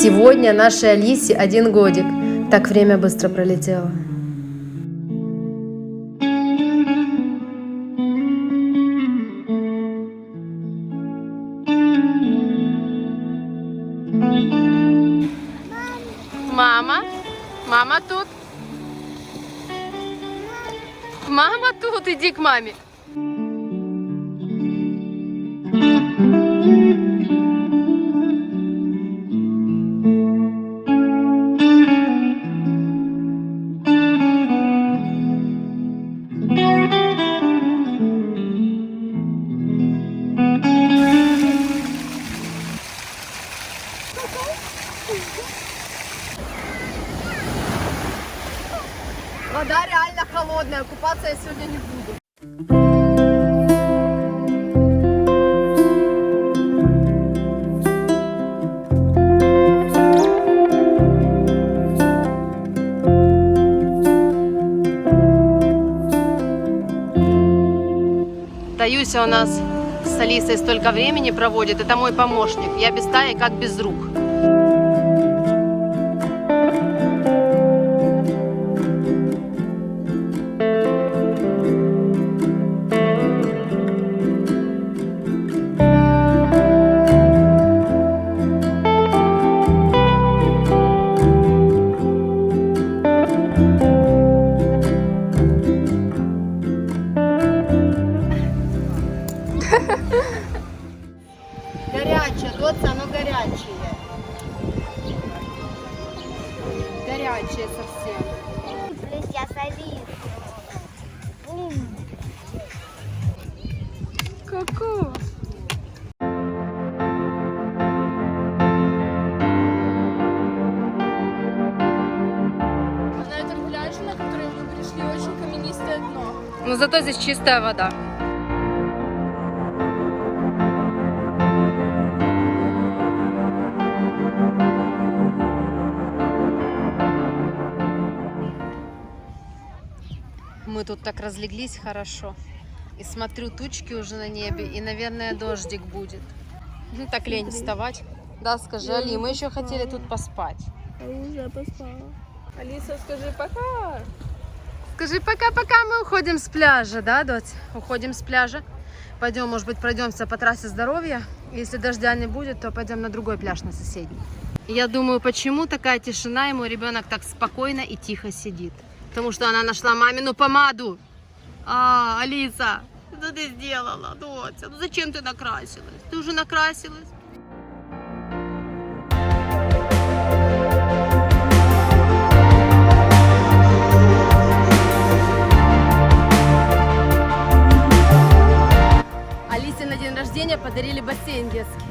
сегодня нашей Алисе 1 годик. Так время быстро пролетело. Мама? Мама тут? Мама тут, иди к маме. Вода реально холодная, купаться я сегодня не буду. Таюся у нас с Алисой столько времени проводит, это мой помощник. Я без Таи как без рук. Горячее, доца, оно горячее. Горячее совсем. Я солью. Ку-ку. На этом пляже, на который мы пришли, очень каменистое дно. Но зато здесь чистая вода. Мы тут так разлеглись хорошо. И смотрю, тучки уже на небе, и, наверное, дождик будет. Ну, так лень вставать. Да, скажи, Али, мы еще хотели тут поспать. Уже поспала. Алиса, скажи пока. Скажи пока-пока, мы уходим с пляжа, да, дочь? Уходим с пляжа. Пойдем, может быть, пройдемся по трассе здоровья. Если дождя не будет, то пойдем на другой пляж, на соседний. Я думаю, почему такая тишина, и мой ребенок так спокойно и тихо сидит. Потому что она нашла мамину помаду. Алиса, что ты сделала, доча? Ну зачем ты накрасилась? Ты уже накрасилась? Алисе на день рождения подарили бассейн детский.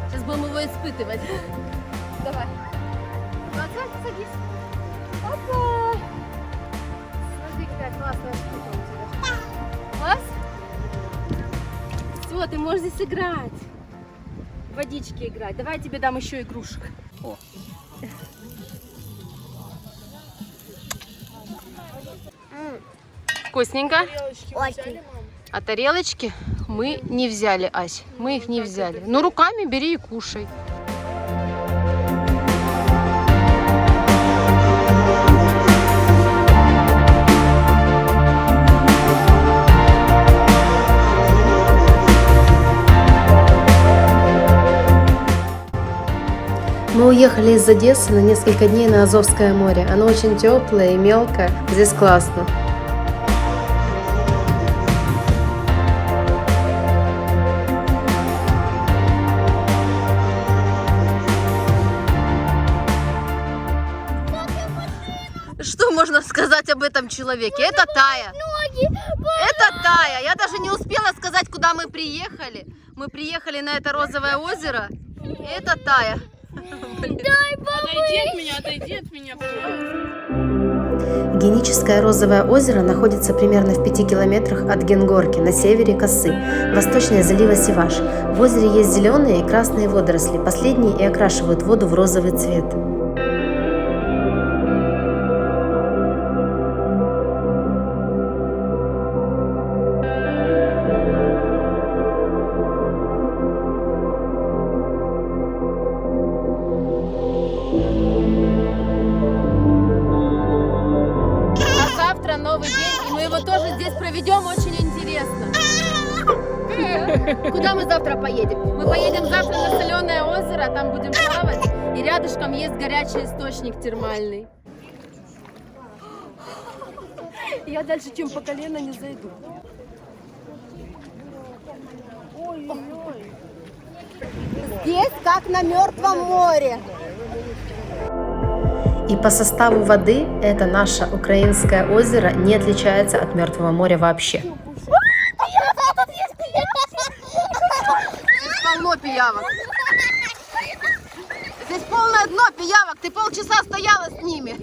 Сейчас будем его испытывать. Давай. Садись. Опа! Смотри, какая классная штука у тебя. Класс? Все, ты можешь здесь играть. В водичке играть. Давай я тебе дам еще игрушек. О. Вкусненько? Очень. А тарелочки мы не взяли, Ась. Мы их не взяли. Ну, руками бери и кушай. Мы уехали из Одессы на несколько дней на Азовское море. Оно очень теплое и мелкое. Здесь классно. Что можно сказать об этом человеке? Это Тая. Это Тая. Я даже не успела сказать, куда мы приехали. Мы приехали на это розовое озеро. Это Тая. Отойди от меня, пожалуйста. Геническое розовое озеро находится примерно в 5 километрах от Генгорки на севере Косы, восточнее залива Сиваш. В озере есть зеленые и красные водоросли, последние и окрашивают воду в розовый цвет. идем очень интересно. Куда мы завтра поедем? Мы поедем завтра на соленое озеро, там будем плавать. И рядышком есть горячий источник термальный. Я дальше, чем по колено, не зайду. Здесь как на Мертвом море. И по составу воды это наше украинское озеро не отличается от Мертвого моря вообще. Здесь полно пиявок. Здесь полное дно пиявок. Ты полчаса стояла с ними.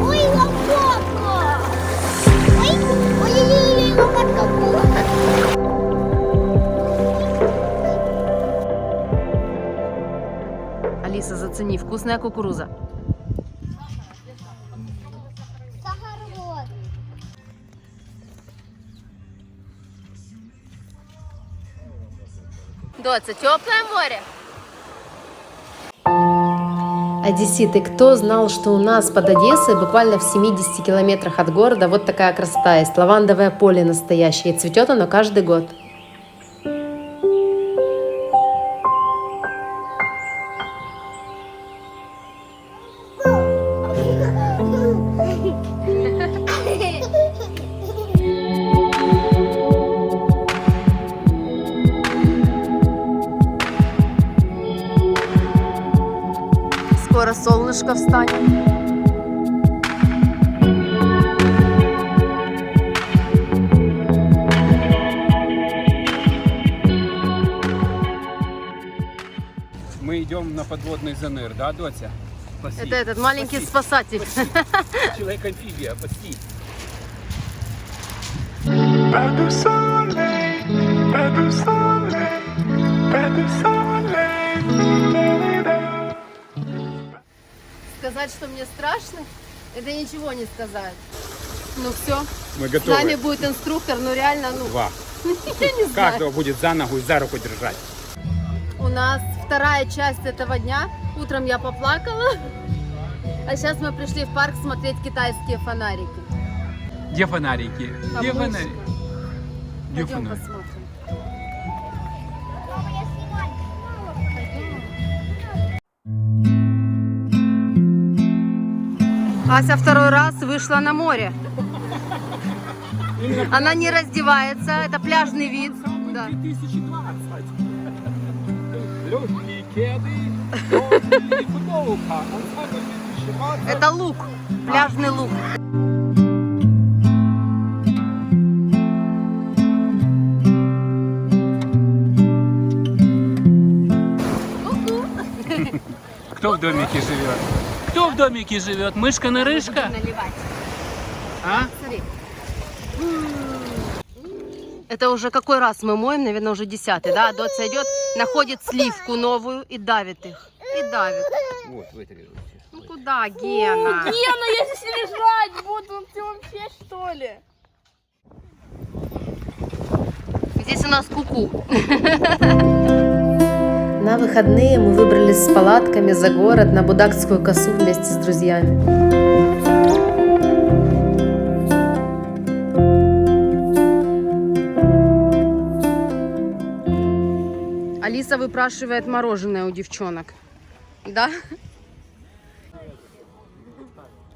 Ой, лопатка! Ой, лопатка была. Алиса, зацени, вкусная кукуруза. Сахарот. Доця, теплое море? Одесситы, кто знал, что у нас под Одессой, буквально в 70 километрах от города, вот такая красота есть. Лавандовое поле настоящее. И цветет оно каждый год. Скоро солнышко встанет. Мы идем на подводный ЗНР, да, Дотя? Спаси. Это этот маленький Спаси. спасатель. Человек-амфибия, спаси. Pas de soleil, pas de soleil, pas de soleil. Сказать, что мне страшно, это ничего не сказать. Ну все, Мы с готовы. нами будет инструктор, ну реально, ну, Два. я не знаю. Каждого будет за ногу и за руку держать. У нас вторая часть этого дня. Утром я поплакала, а сейчас мы пришли в парк смотреть китайские фонарики. Где фонарики? Там Где мышка. фонарики? Где Пойдем фонарики? посмотрим. Мама, я снимать. Ася второй раз вышла на море. Она не раздевается, это пляжный вид. Да. 2020. Легкие кеды, розовые футболка. Ансамбль 2020. Это лук, пляжный лук. Кто в домике живет? Кто в домике живет? Мышка-нарышка? Наливать. А? Смотри. Это уже какой раз мы моем, наверное, уже 10-й, да? Доця идет, находит сливку новую и давит их. И давит. Вот, вытри. Ну куда, Гена? Гена, я здесь лежать буду, ты вообще что ли? Здесь у нас куку. На выходные мы выбрались с палатками за город на Будакскую косу вместе с друзьями. Алиса выпрашивает мороженое у девчонок. Да?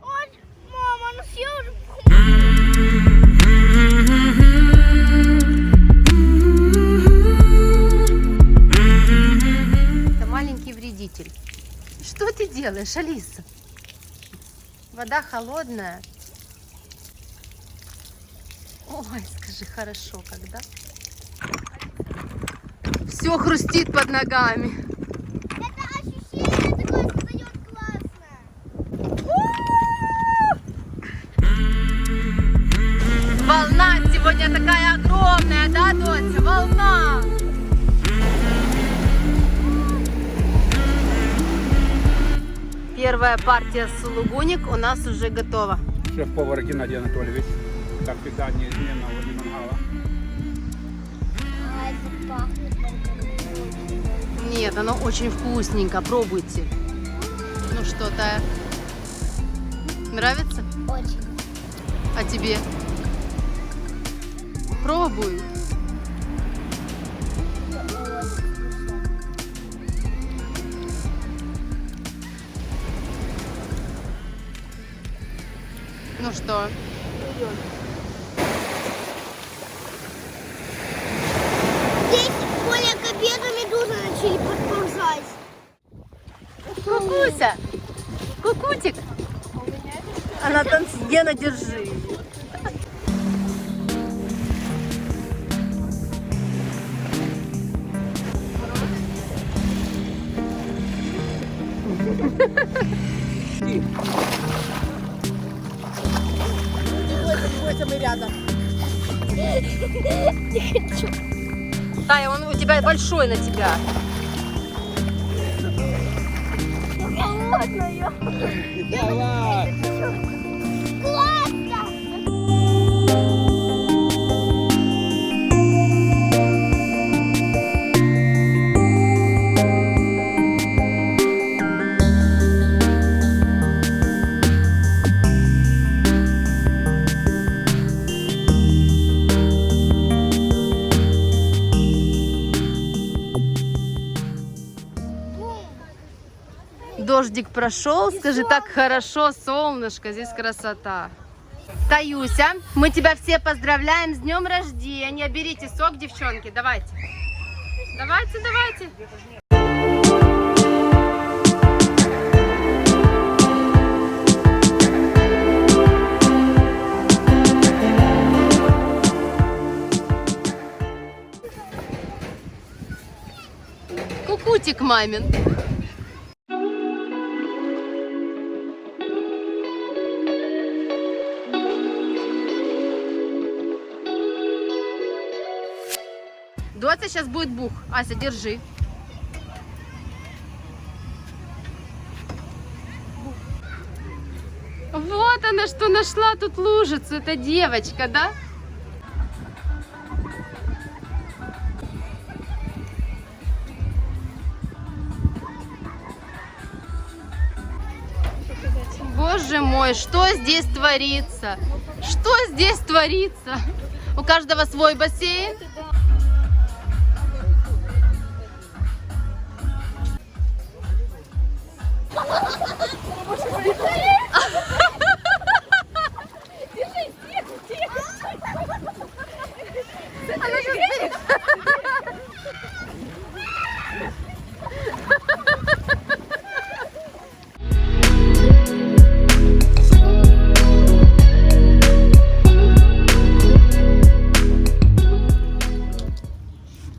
Ой, мама, ну съешь. Это маленький вредитель. Что ты делаешь, Алиса? Вода холодная. Ой, скажи, хорошо, когда? Все хрустит под ногами. Это ощущение такое создает классное. Волна сегодня такая огромная, да, Дося? Волна! Первая партия сулугуник у нас уже готова. Шеф-повар Геннадий Анатольевич. Как всегда, неизменно возле мангала. Ай, это пахнет. Нет, оно очень вкусненько, пробуйте. Ну что, Тая? Нравится? Очень. А тебе? Пробуй. Ну что? Здесь более к обеду медузы начали подползать. Кукуся! Кукутик! Она танцует. Гена, держи. Тая, он у тебя большой на тебя. Холодная. Классно. Дождик прошел, скажи, так хорошо, солнышко, здесь красота. Таюся, мы тебя все поздравляем с днем рождения. Берите сок, девчонки, давайте. Давайте, давайте. Кукутик мамин. Дося, сейчас будет бух. Ася, держи. Вот она что нашла тут лужицу, эта девочка, да? Боже мой, что здесь творится? Что здесь творится? У каждого свой бассейн?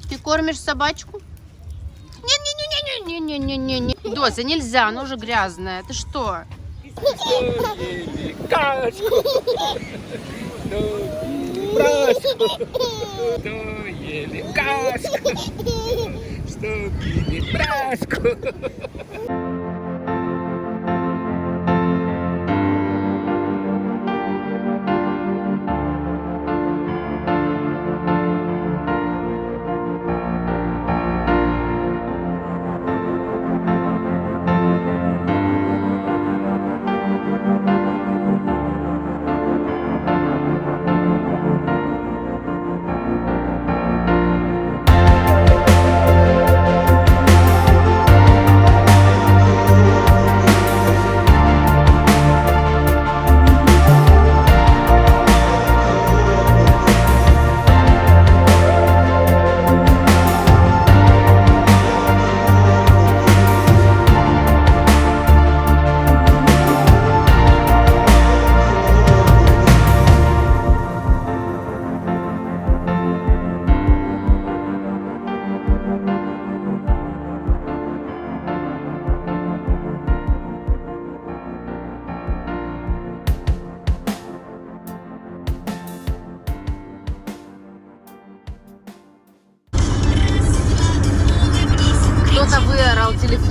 Ты кормишь собачку? Не-не-не-не-не-не-не-не. Дося, нельзя, она уже грязная. Ты что? Кашку! Что ели кашку? Что пили брашку?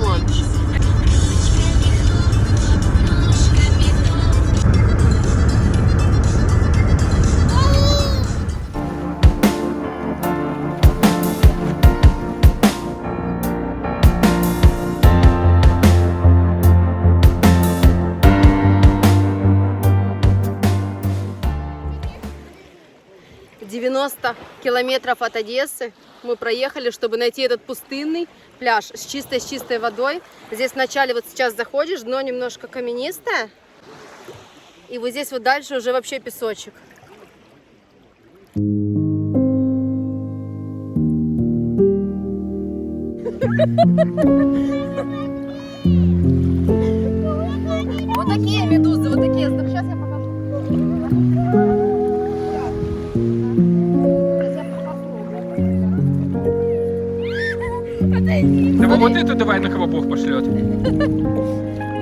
телефон. «90 километров от Одессы мы проехали, чтобы найти этот пустынный пляж с чистой водой. Здесь вначале вот сейчас заходишь, дно немножко каменистое. И вот здесь вот дальше уже вообще песочек. Вот такие медузы, вот такие. Сейчас я покажу. Да вот эту давай, на кого Бог пошлет. Вот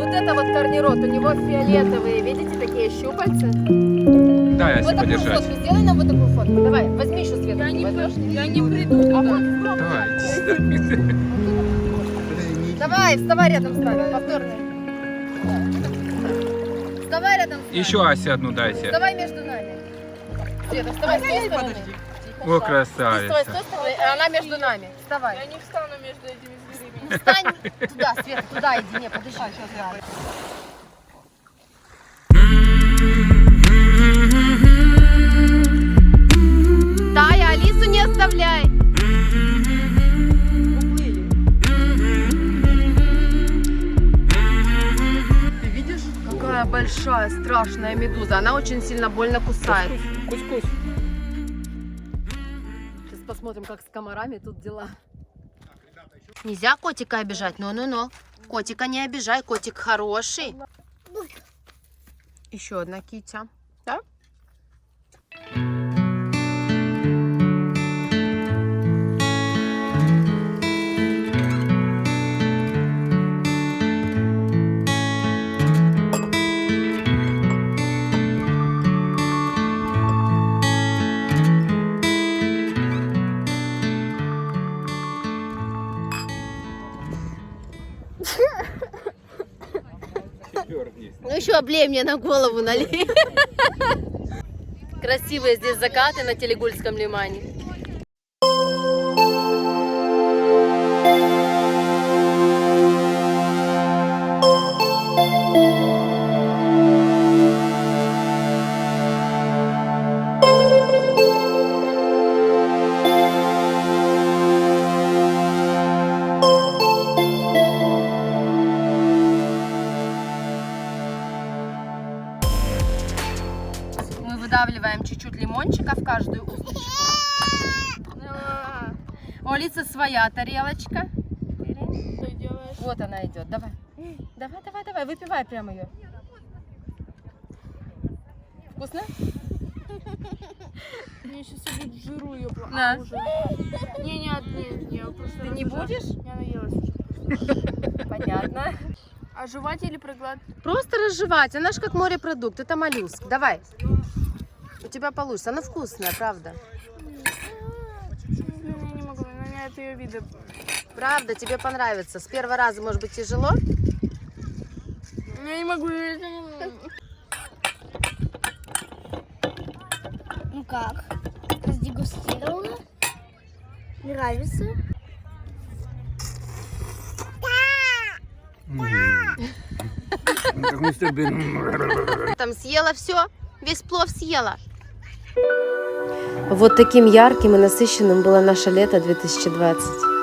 это вот корнирот, у него фиолетовые, видите, такие щупальца. Да, я Вот себе такую подержать. фотку, сделай нам вот такую фотку. Давай, возьми еще Света. Я не приду туда. Давай. Давай, вставай рядом с нами, повторный. Вставай рядом с нами. Еще Асе одну дайте. Вставай между нами. Света, вставай с той стороны. О, С той красавица. стороны, а она между нами. Вставай. Я не встану между этими зверями. Встань туда, Света, туда иди. Не, подожди. Сейчас я. Тая, Алису не оставляй. Ты видишь, какая большая, страшная медуза. Она очень сильно больно кусает. Кусь-кусь. Сейчас посмотрим, как с комарами тут дела. Нельзя котика обижать. Ну-ну-ну. Котика не обижай, котик хороший. Еще одна китя. Да? Ну еще облей мне на голову налей. Красивые здесь закаты на Телегульском лимане. Мы выдавливаем чуть-чуть лимончика в каждую усточку. У Алисы своя тарелочка. Что делаешь? Вот она идет. Давай. Давай, выпивай прямо ее. Вкусно? Мне сейчас будет в жиру ее На. Не, просто Ты не будешь? Я наелась. Понятно. А жевать или проглотать? Просто разжевать. Она же как морепродукт. Это моллюск. Давай. У тебя получится. Она вкусная, правда. Блин, я не могу, на меня от ее вида. Правда, тебе понравится. С первого раза может быть тяжело. Я не могу. Ну как? Раздегустировала? Нравится? Как мистер Бин. Там съела все. Весь плов съела. Вот таким ярким и насыщенным было наше лето 2020.